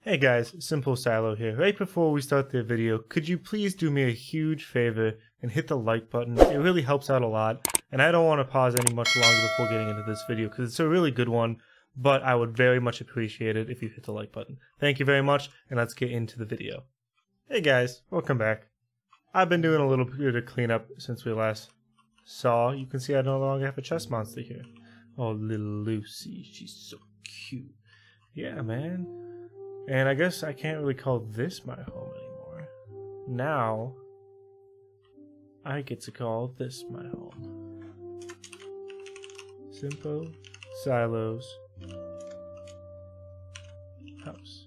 Hey guys, Simple Silo here. Right before we start the video, could you please do me a huge favor and hit the like button? It really helps out a lot, and I don't want to pause any much longer before getting into this video because it's a really good one, but I would very much appreciate it if you hit the like button. Thank you very much, and let's get into the video. Hey guys, welcome back. I've been doing a little bit of cleanup since we last saw. You can see I no longer have a chest monster here. Oh, little Lucy, she's so cute. Yeah, man. And I guess I can't really call this my home anymore. Now, I get to call this my home. Simple Silos House.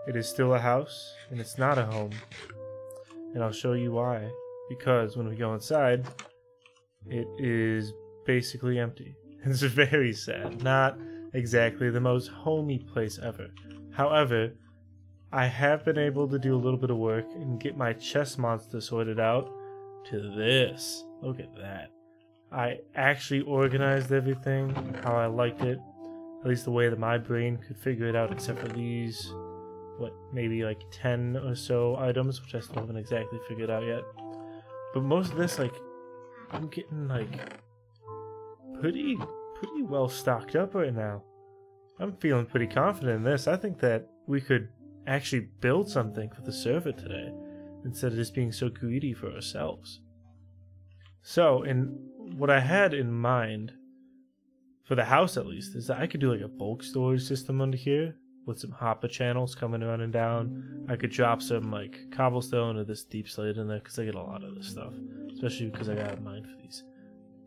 It is still a house, and it's not a home. And I'll show you why. Because when we go inside, it is basically empty. It's very sad. Not exactly the most homey place ever. However, I have been able to do a little bit of work and get my chest monster sorted out to this. Look at that. I actually organized everything how I liked it, at least the way that my brain could figure it out, except for these, maybe like 10 or so items, which I still haven't exactly figured out yet. But most of this, I'm getting pretty well stocked up right now. I'm feeling pretty confident in this. I think that we could actually build something for the server today instead of just being so greedy for ourselves. So, what I had in mind, for the house at least, is that I could do a bulk storage system under here with some hopper channels coming around and down. I could drop some cobblestone or this deep slate in there because I get a lot of this stuff, especially because I got a mind for these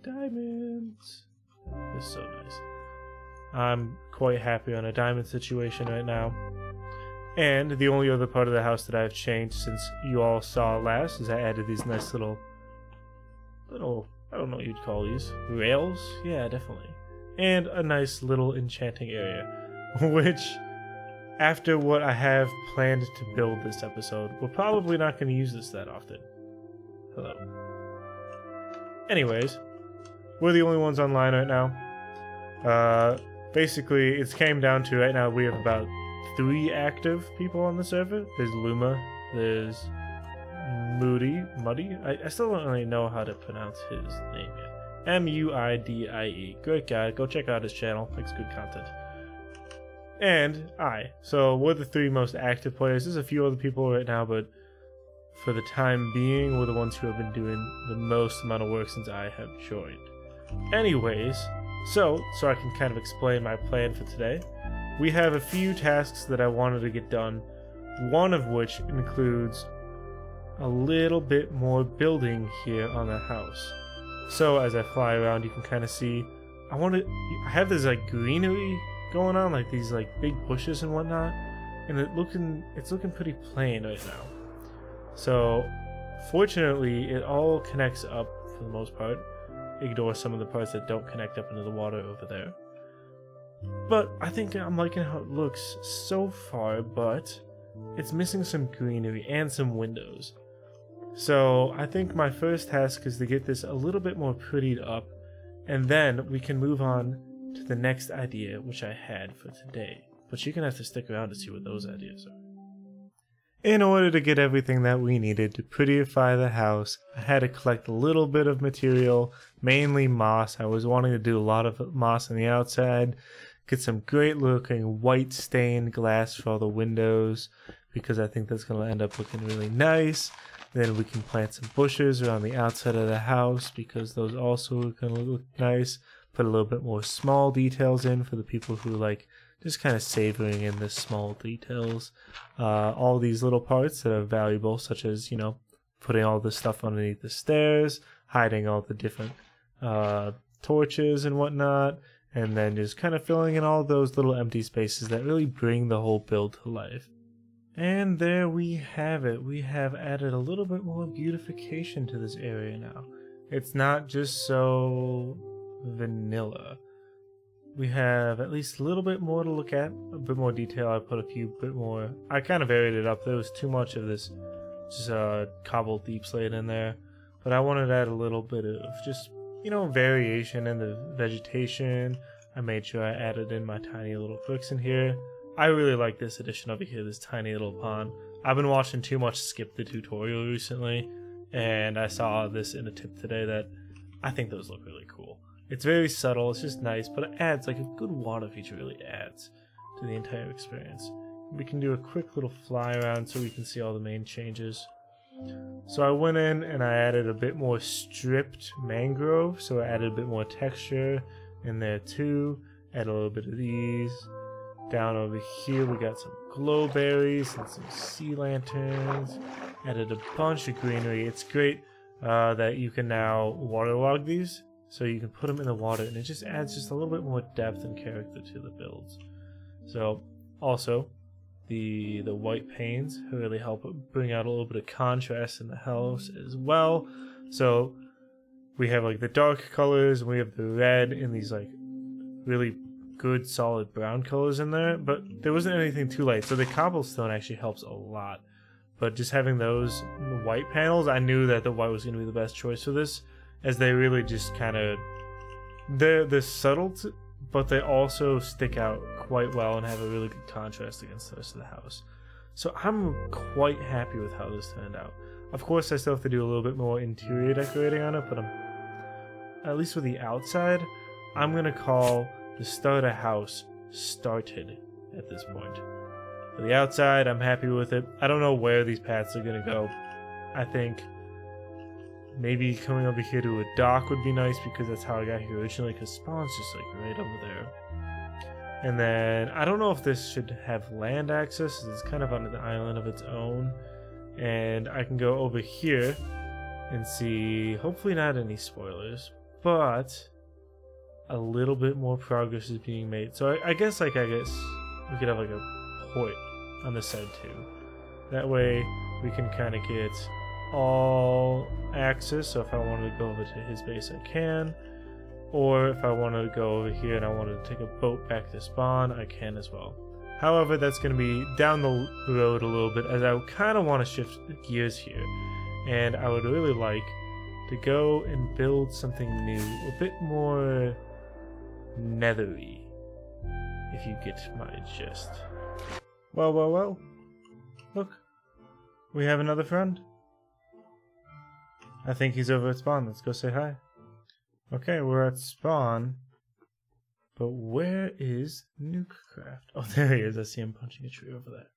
diamonds. It's so nice. I'm quite happy on a diamond situation right now. And the only other part of the house that I've changed since you all saw last is I added these nice little, I don't know what you'd call these, rails? Yeah, definitely. And a nice little enchanting area, which, after what I have planned to build this episode, we're probably not going to use this that often. Hello. Anyways, we're the only ones online right now. Basically, it came down to right now we have about 3 active people on the server. There's Luma, there's Muddy. I still don't really know how to pronounce his name yet. M-U-I-D-I-E. Great guy. Go check out his channel. Makes good content. And I. So we're the 3 most active players. There's a few other people right now, but for the time being, we're the ones who have been doing the most amount of work since I have joined. Anyways, so I can kind of explain my plan for today. We have a few tasks that I wanted to get done, one of which includes a little bit more building here on the house. So as I fly around, you can kind of see, I have this greenery going on, these big bushes and whatnot, and it's looking pretty plain right now. So fortunately, it all connects up for the most part. Ignore some of the parts that don't connect up into the water over there. But I think I'm liking how it looks so far, but it's missing some greenery and some windows. So I think my first task is to get this a little bit more prettied up, and then we can move on to the next idea which I had for today. But you're gonna have to stick around to see what those ideas are. In order to get everything that we needed to prettify the house, I had to collect a little bit of material, mainly moss. I was wanting to do a lot of moss on the outside, get some great looking white stained glass for all the windows, because I think that's going to end up looking really nice. Then we can plant some bushes around the outside of the house, because those also are going to look nice. Put a little bit more small details in for the people who just kind of savoring in the small details. All these little parts that are valuable, such as, putting all this stuff underneath the stairs, hiding all the different torches and whatnot, and then just kind of filling in all those little empty spaces that really bring the whole build to life. And there we have it. We have added a little bit more beautification to this area now. It's not just so vanilla. We have at least a little bit more to look at, a bit more detail. I put a few bit more. I kind of varied it up. There was too much of this just cobbled deep slate in there, but I wanted to add a little bit of just variation in the vegetation. I made sure I added in my tiny little bricks in here. I really like this addition over here, this tiny little pond. I've been watching too much Skip the Tutorial recently, and I saw this in a tip today that I think those look really cool. It's very subtle, it's just nice, but it adds, like, a good water feature really adds to the entire experience. We can do a quick little fly around so we can see all the main changes. So I went in and I added a bit more stripped mangrove, so I added a bit more texture in there too. Add a little bit of these. Down over here we got some glow berries and some sea lanterns. Added a bunch of greenery. It's great that you can now waterlog these, so you can put them in the water, and it just adds just a little bit more depth and character to the builds. So also, the white panes really help bring out a little bit of contrast in the house as well. So we have like the dark colors, and we have the red in these like really good solid brown colors in there, but there wasn't anything too light, so the cobblestone actually helps a lot. But just having those white panels, I knew that the white was going to be the best choice for this, as they really just kind of, they're subtle, but they also stick out quite well and have a really good contrast against the rest of the house. So I'm quite happy with how this turned out. Of course, I still have to do a little bit more interior decorating on it, but at least with the outside, I'm going to call the starter house started at this point. For the outside, I'm happy with it. I don't know where these paths are going to go. I think maybe coming over here to a dock would be nice, because that's how I got here originally, because spawn's just like right over there. And then I don't know if this should have land access. It's kind of on an island of its own. And I can go over here and see, hopefully not any spoilers, but a little bit more progress is being made. So I guess we could have like a port on this side too. That way we can kind of get all access. So if I wanted to go over to his base, I can. Or if I wanted to go over here and I wanted to take a boat back to spawn, I can as well. However, that's going to be down the road a little bit, as I kind of want to shift the gears here. And I would really like to go and build something new, a bit more nethery, if you get my gist. Well, well, well. Look, we have another friend. I think he's over at spawn. Let's go say hi. Okay, we're at spawn. But where is Nukecraft? Oh, there he is. I see him punching a tree over there.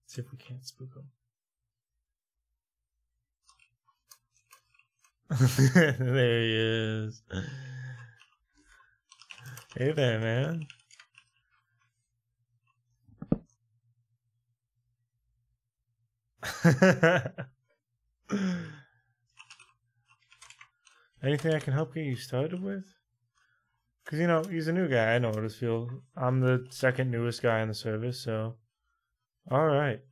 Let's see if we can't spook him. There he is. Hey there, man. Anything I can help get you started with? Because, you know, he's a new guy. I know what it feels. I'm the second newest guy on the service, so... Alright.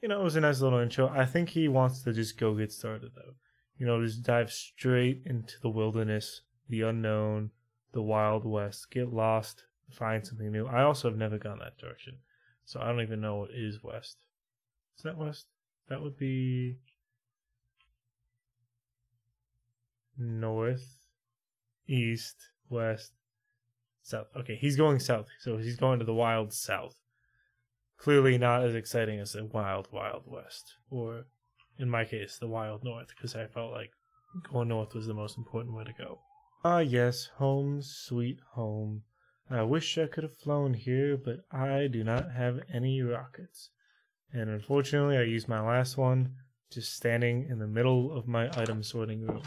You know, it was a nice little intro. I think he wants to just go get started, though. You know, just dive straight into the wilderness, the unknown, the Wild West. Get lost, find something new. I also have never gone that direction, so I don't even know what is west. Is that west? That would be... north, east, west, south. Okay, he's going south, so he's going to the Wild South. Clearly not as exciting as the Wild West, or in my case, the Wild North, because I felt like going north was the most important way to go. Ah yes, home sweet home. I wish I could have flown here, but I do not have any rockets. And unfortunately, I used my last one just standing in the middle of my item sorting room.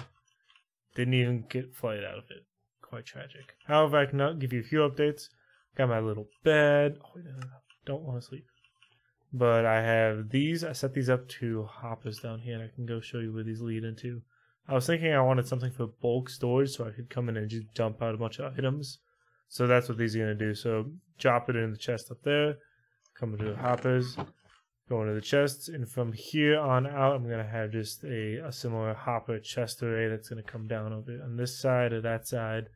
Didn't even get flight out of it. Quite tragic. However, I can give you a few updates. Got my little bed. Oh, no, don't want to sleep. But I have these. I set these up to hoppers down here, and I can go show you where these lead into. I was thinking I wanted something for bulk storage, so I could come in and just dump out a bunch of items. So that's what these are going to do. So drop it in the chest up there. Come into the hoppers. Go into the chests, and from here on out, I'm going to have just a similar hopper chest array that's going to come down over on this side or that side,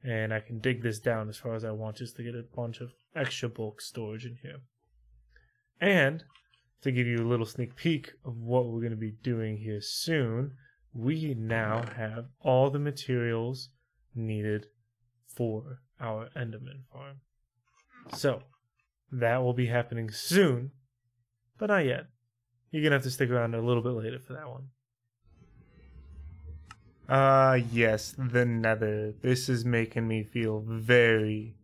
and I can dig this down as far as I want just to get a bunch of extra bulk storage in here. And to give you a little sneak peek of what we're going to be doing here soon, we now have all the materials needed for our Enderman farm. So, that will be happening soon, but not yet. You're going to have to stick around a little bit later for that one. Yes, the Nether. This is making me feel very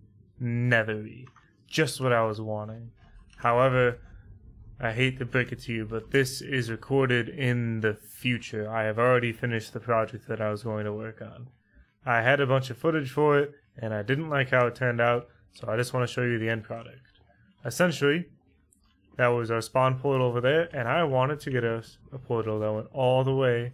nethery. Just what I was wanting. However, I hate to break it to you, but this is recorded in the future. I have already finished the project that I was going to work on. I had a bunch of footage for it, and I didn't like how it turned out, so I just want to show you the end product. Essentially, that was our spawn portal over there, and I wanted to get us a portal that went all the way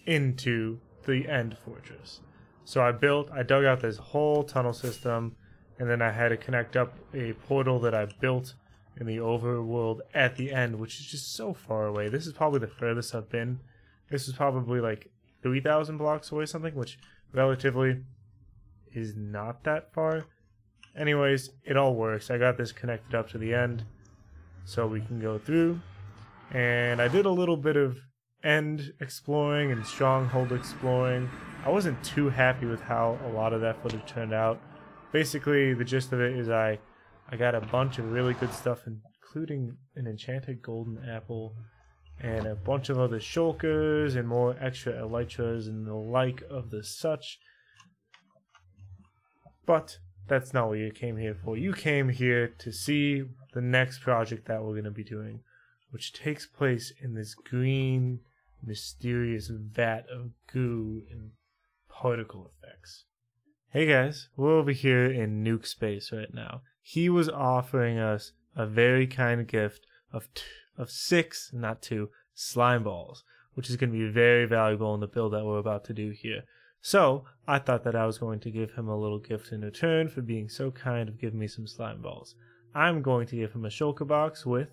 into the end fortress. So I dug out this whole tunnel system, and then I had to connect up a portal that I built in the overworld at the end, which is just so far away. This is probably the furthest I've been. This is probably like 3,000 blocks away something, which relatively is not that far. Anyways, it all works. I got this connected up to the end so we can go through. And I did a little bit of end exploring and stronghold exploring. I wasn't too happy with how a lot of that footage turned out. Basically, the gist of it is I got a bunch of really good stuff, including an enchanted golden apple and a bunch of other shulkers and more extra elytras and the like of the such. But that's not what you came here for. You came here to see the next project that we're going to be doing, which takes place in this green, mysterious vat of goo and particle effects. Hey guys, we're over here in Nuke Space right now. He was offering us a very kind gift of 6, not 2, slime balls, which is going to be very valuable in the build that we're about to do here. So, I thought that I was going to give him a little gift in return for being so kind of giving me some slime balls. I'm going to give him a shulker box with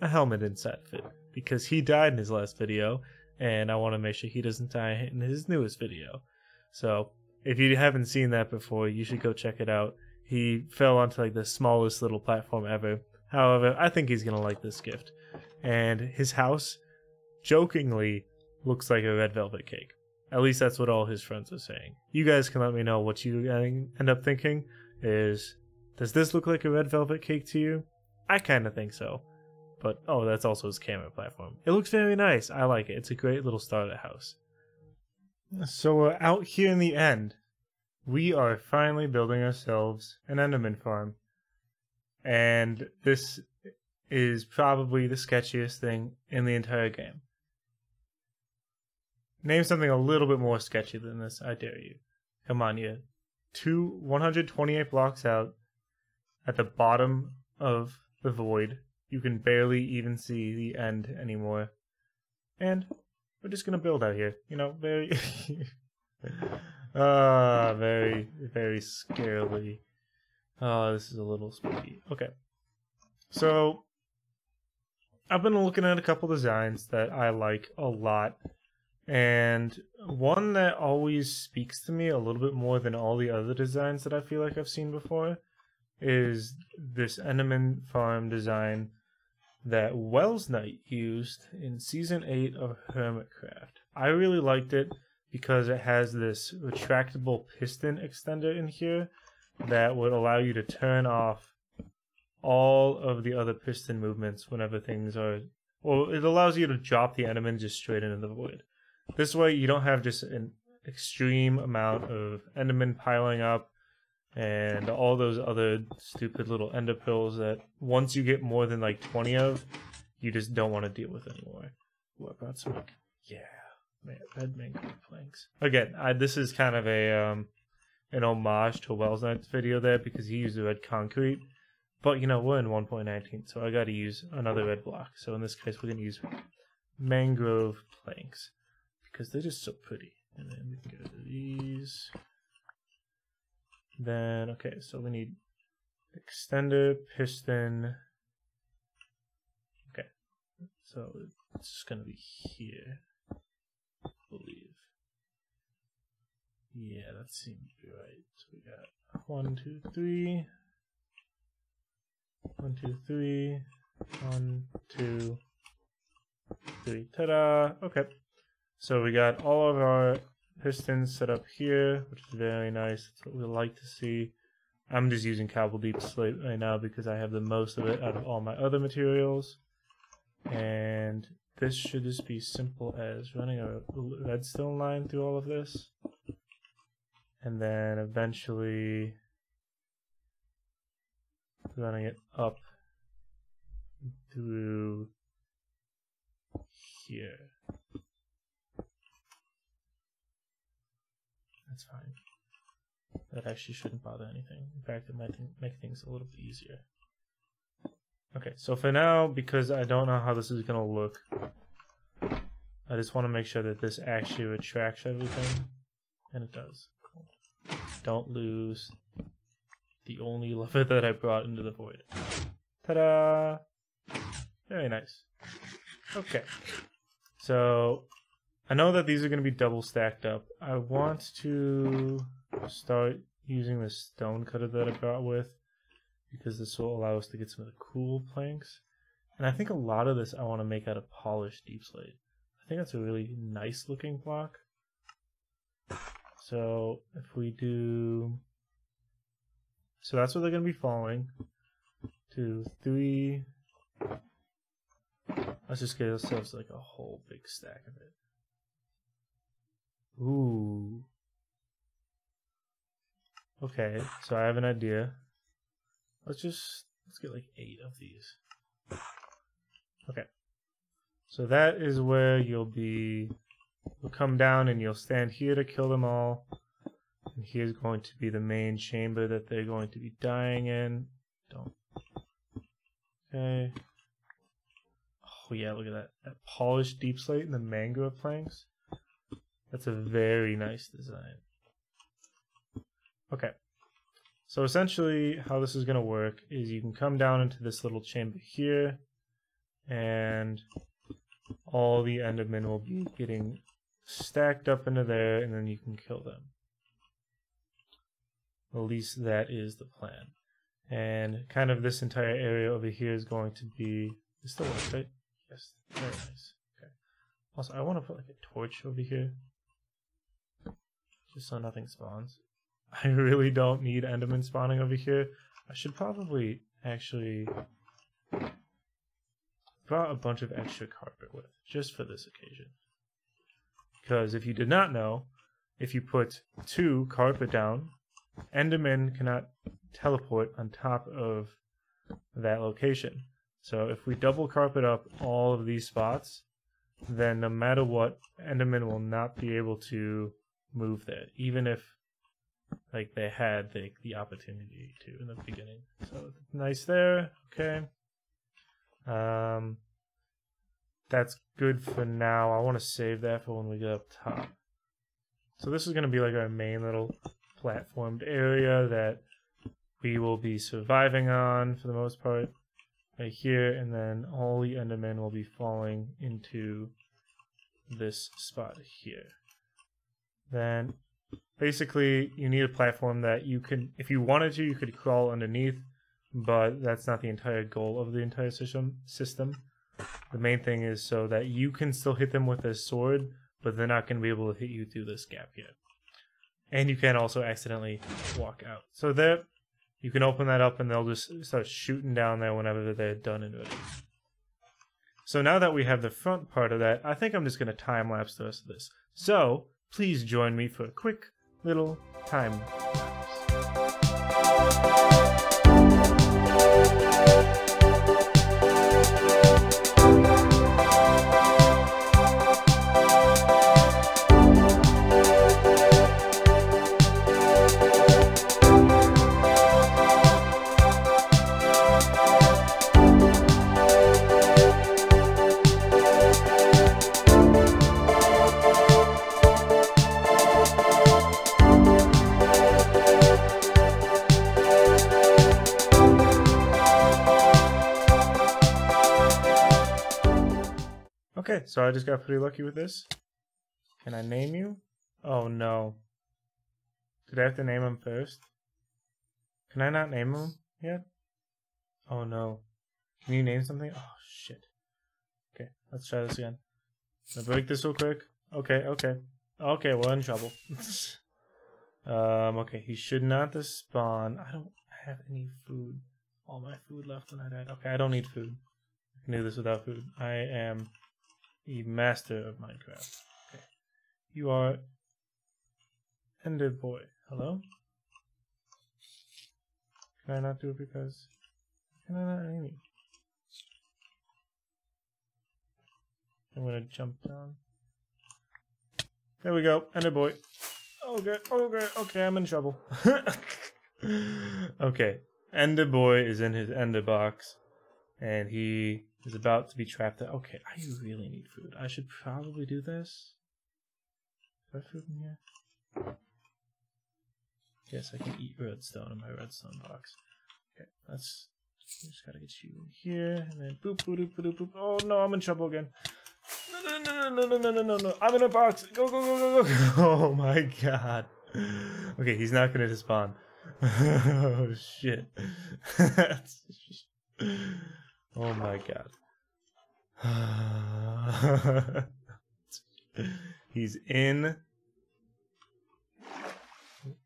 a helmet inside of it, because he died in his last video, and I want to make sure he doesn't die in his newest video. So, if you haven't seen that before, you should go check it out. He fell onto like the smallest little platform ever. However, I think he's going to like this gift. And his house, jokingly, looks like a red velvet cake. At least that's what all his friends are saying. You guys can let me know what you end up thinking. Does this look like a red velvet cake to you? I kind of think so. But, oh, that's also his camera platform. It looks very nice. I like it. It's a great little starter house. So we're out here in the end. We are finally building ourselves an Enderman farm. And this is probably the sketchiest thing in the entire game. Name something a little bit more sketchy than this, I dare you. Come on, you. 128 blocks out at the bottom of the void. You can barely even see the end anymore. And we're just gonna build out here. You know, very... very, very scarily. Oh, this is a little spooky. Okay. So, I've been looking at a couple designs that I like a lot. And one that always speaks to me a little bit more than all the other designs that I feel like I've seen before is this Enderman Farm design that Welsknight used in Season 8 of Hermitcraft. I really liked it because it has this retractable piston extender in here that would allow you to turn off all of the other piston movements whenever things are... Well, it allows you to drop the Enderman just straight into the void. This way you don't have just an extreme amount of Enderman piling up and all those other stupid little Enderpearls that once you get more than like 20 of, you just don't want to deal with anymore. Ooh, I brought some, yeah, red mango planks. Again, this is kind of a an homage to Welsknight's video there because he used the red concrete. But, you know, we're in 1.19, so I gotta use another red block. So in this case, we're gonna use mangrove planks because they're just so pretty. And then we can go to these. Then, okay, so we need extender, piston. Okay, so it's just gonna be here, I believe. Yeah, that seems to be right. So we got 1, 2, 3. 1, 2, 3. 1, 2, 3. Ta-da! Okay. So we got all of our pistons set up here, which is very nice. That's what we like to see. I'm just using cobble deep slate right now because I have the most of it out of all my other materials. And this should just be simple as running a redstone line through all of this. And then eventually running it up through here. That's fine. That actually shouldn't bother anything. In fact, it might make things a little bit easier. Okay, so for now, because I don't know how this is going to look, I just want to make sure that this actually retracts everything. And it does. Cool. Don't lose the only lever that I brought into the void. Ta-da! Very nice. Okay. So, I know that these are going to be double stacked up. I want to start using the stone cutter that I brought with, because this will allow us to get some of the cool planks. And I think a lot of this I want to make out of polished deep slate. I think that's a really nice looking block. So if we do... So that's what they're going to be falling. 2, 3... Let's just get ourselves like a whole big stack of it. Ooh. Okay, so I have an idea. Let's get like 8 of these. Okay. So that is where you'll come down and you'll stand here to kill them all. And here's going to be the main chamber that they're going to be dying in. Don't. Okay. Oh yeah, look at that. That polished deep slate and the mangrove planks. That's a very nice design. Okay. So essentially how this is going to work is you can come down into this little chamber here and all the Endermen will be getting stacked up into there and then you can kill them. At least that is the plan. And kind of this entire area over here is going to be... It still works, right? Yes. Very nice. Okay. Also, I want to put like a torch over here. Just so nothing spawns. I really don't need Enderman spawning over here. I should probably actually brought a bunch of extra carpet with, just for this occasion. Because if you did not know, if you put 2 carpet down, Endermen cannot teleport on top of that location. So if we double carpet up all of these spots, then no matter what, Endermen will not be able to move there, even if like they had the opportunity to in the beginning. So nice there. Okay. That's good for now. I want to save that for when we get up top. So this is going to be like our main little platformed area that we will be surviving on for the most part. Right here, and then all the Endermen will be falling into this spot here. Then basically you need a platform that you can, if you wanted to, you could crawl underneath, but that's not the entire goal of the entire system. The main thing is so that you can still hit them with a sword, but they're not going to be able to hit you through this gap here. And you can also accidentally walk out. So there, you can open that up and they'll just start shooting down there whenever they're done and ready. So now that we have the front part of that, I think I'm just going to time-lapse the rest of this. So, please join me for a quick little time lapse. Okay, so I just got pretty lucky with this. Can I name you? Oh no. Did I have to name him first? Can I not name him yet? Oh no. Can you name something? Oh shit. Okay, let's try this again. I'm gonna break this real quick. Okay, okay. Okay, we're in trouble. Okay, he should not despawn. I don't have any food. All my food left when I died. Okay, I don't need food. I can do this without food. I am a master of Minecraft. Okay. You are Ender Boy. Hello? Can I not do it because... Can I not hear me? I'm gonna jump down. There we go, Ender Boy. Okay, okay, I'm in trouble. Okay, Ender Boy is in his Ender box, and he is about to be trapped there. Okay, I really need food. I should probably do this. Is there food in here? Yes, I can eat redstone in my redstone box. Okay, let's... Just gotta get you in here, and then boop, boop, boop, boop, boop. Oh no, I'm in trouble again. No. I'm in a box. Go. Oh my god. Okay, he's not gonna despawn. Oh shit. Oh my god. He's in.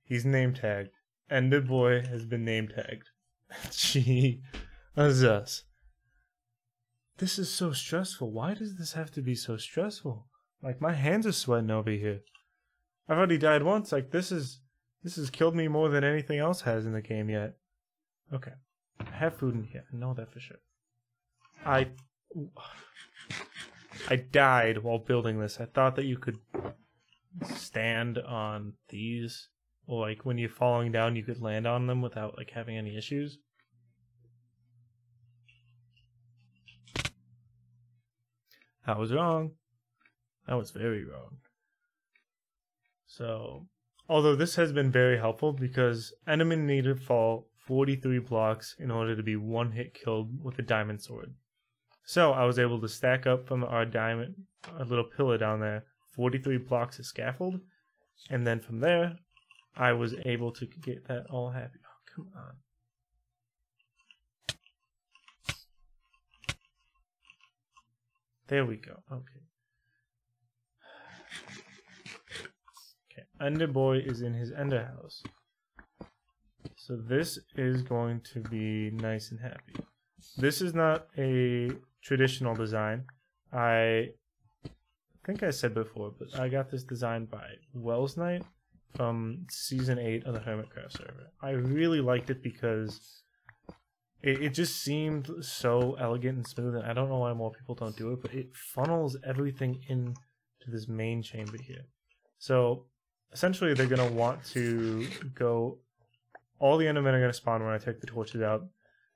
He's name tagged. Ender Boy has been name tagged. Jesus. This is so stressful. Why does this have to be so stressful? Like, my hands are sweating over here. I've already died once. Like, this has killed me more than anything else has in the game yet. Okay. I have food in here. I know that for sure. I died while building this. I thought that you could stand on these. Or, like, when you're falling down, you could land on them without, like, having any issues. I was wrong. I was very wrong. So, although this has been very helpful because Enderman needed to fall 43 blocks in order to be one hit killed with a diamond sword. So, I was able to stack up from our little pillar down there, 43 blocks of scaffold. And then from there, I was able to get that all happy. Oh, come on. There we go. Okay. Okay. Ender Boy is in his Ender house. So this is going to be nice and happy. This is not a traditional design. I think I said before, but I got this design by Welsknight from Season 8 of the Hermitcraft server. I really liked it because it just seemed so elegant and smooth, and I don't know why more people don't do it, but it funnels everything into this main chamber here. So, essentially, they're going to want to go... All the Endermen are going to spawn when I take the torches out.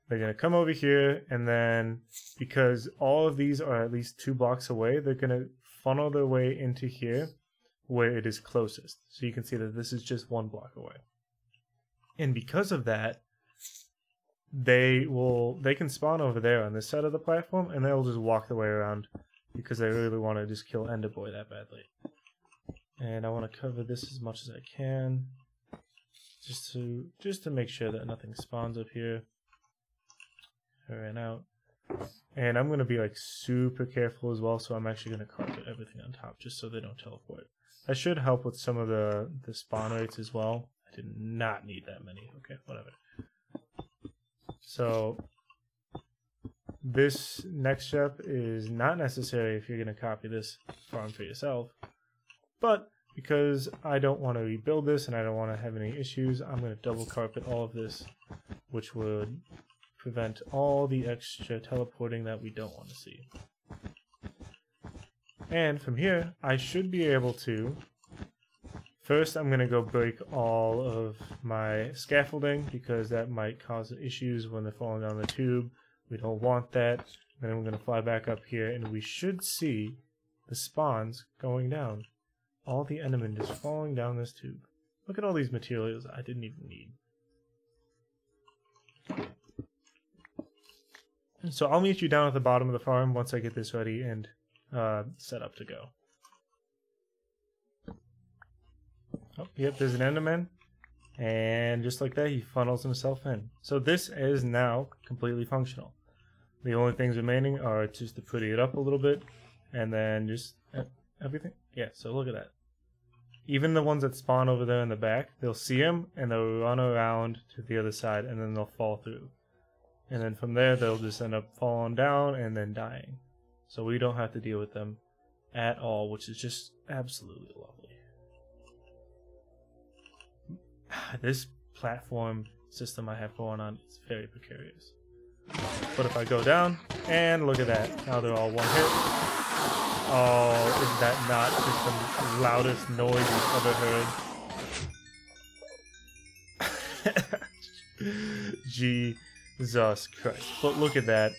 They're going to come over here, and then, because all of these are at least 2 blocks away, they're going to funnel their way into here, where it is closest. So you can see that this is just 1 block away. And because of that, they can spawn over there on this side of the platform, and they'll just walk their way around because they really want to just kill Ender Boy that badly. And I want to cover this as much as I can, just to make sure that nothing spawns up here. Ran out. And I'm going to be like super careful as well, so I'm actually going to carpet everything on top just so they don't teleport. That should help with some of the spawn rates as well. I did not need that many. Okay, whatever. So this next step is not necessary if you're going to copy this farm for yourself. But because I don't want to rebuild this and I don't want to have any issues, I'm going to double carpet all of this, which would prevent all the extra teleporting that we don't want to see. And from here, I should be able to... First, I'm going to go break all of my scaffolding because that might cause issues when they're falling down the tube. We don't want that. Then I'm going to fly back up here and we should see the spawns going down. All the Endermen just falling down this tube. Look at all these materials I didn't even need. So I'll meet you down at the bottom of the farm once I get this ready and set up to go. Oh, yep, there's an Enderman. And just like that, he funnels himself in. So this is now completely functional. The only things remaining are just to pretty it up a little bit. And then just everything. Yeah, so look at that. even the ones that spawn over there in the back, they'll see them and they'll run around to the other side and then they'll fall through. And then from there, they'll just end up falling down and then dying. So we don't have to deal with them at all, which is just absolutely lovely. This platform system I have going on is very precarious. But if I go down, and look at that, now they're all one hit. Oh, is that not just the loudest noise you've ever heard? Jesus Christ. But look at that.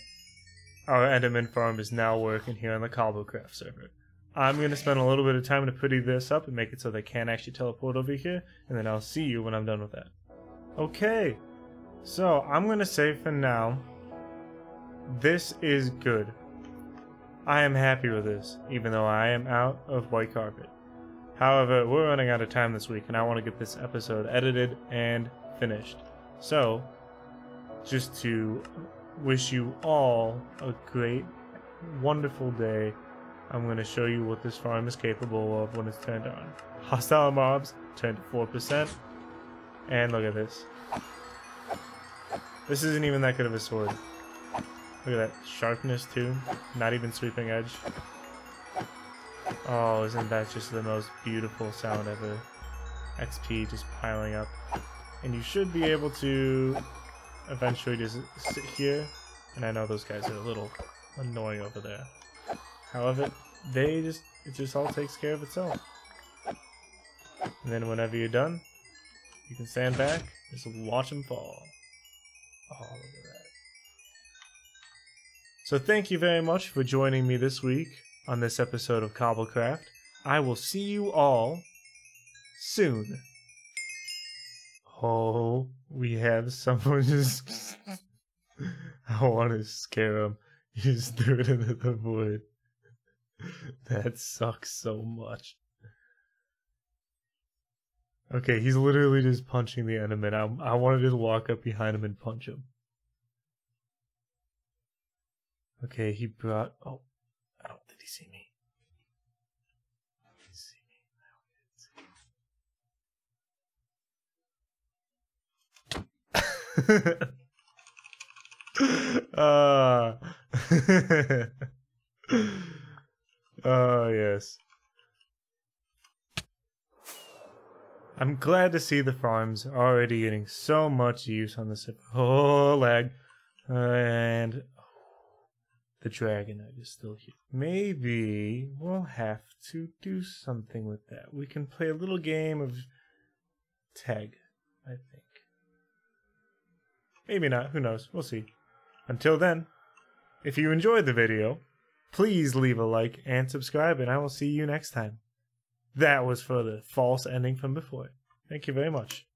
Our Enderman Farm is now working here on the Cobblecraft server. I'm going to spend a little bit of time to putty this up and make it so they can't actually teleport over here, and then I'll see you when I'm done with that. Okay, so I'm going to say for now, this is good. I am happy with this, even though I am out of white carpet. However, we're running out of time this week, and I want to get this episode edited and finished. So, just to wish you all a great, wonderful day, I'm going to show you what this farm is capable of when it's turned on. Hostile mobs turned to 4%, and look at this. This isn't even that good of a sword. Look at that sharpness too, not even sweeping edge. Oh, isn't that just the most beautiful sound ever? XP just piling up. And you should be able to eventually just sit here. And I know those guys are a little annoying over there. However, it just all takes care of itself. And then whenever you're done, you can stand back, just watch them fall. Oh, look at that. So thank you very much for joining me this week on this episode of Cobblecraft. I will see you all soon. Oh, we have someone just... I want to scare him. He just threw it into the void. That sucks so much. Okay, he's literally just punching the Enderman. I want to just walk up behind him and punch him. Okay, he brought... Oh, I don't... Did he see me? Did he see me? Oh, yes. I'm glad to see the farms already getting so much use on the server. Oh, lag. And... the dragon egg is still here. Maybe we'll have to do something with that. We can play a little game of tag, I think. Maybe not. Who knows? We'll see. Until then, if you enjoyed the video, please leave a like and subscribe, and I will see you next time. That was for the false ending from before. Thank you very much.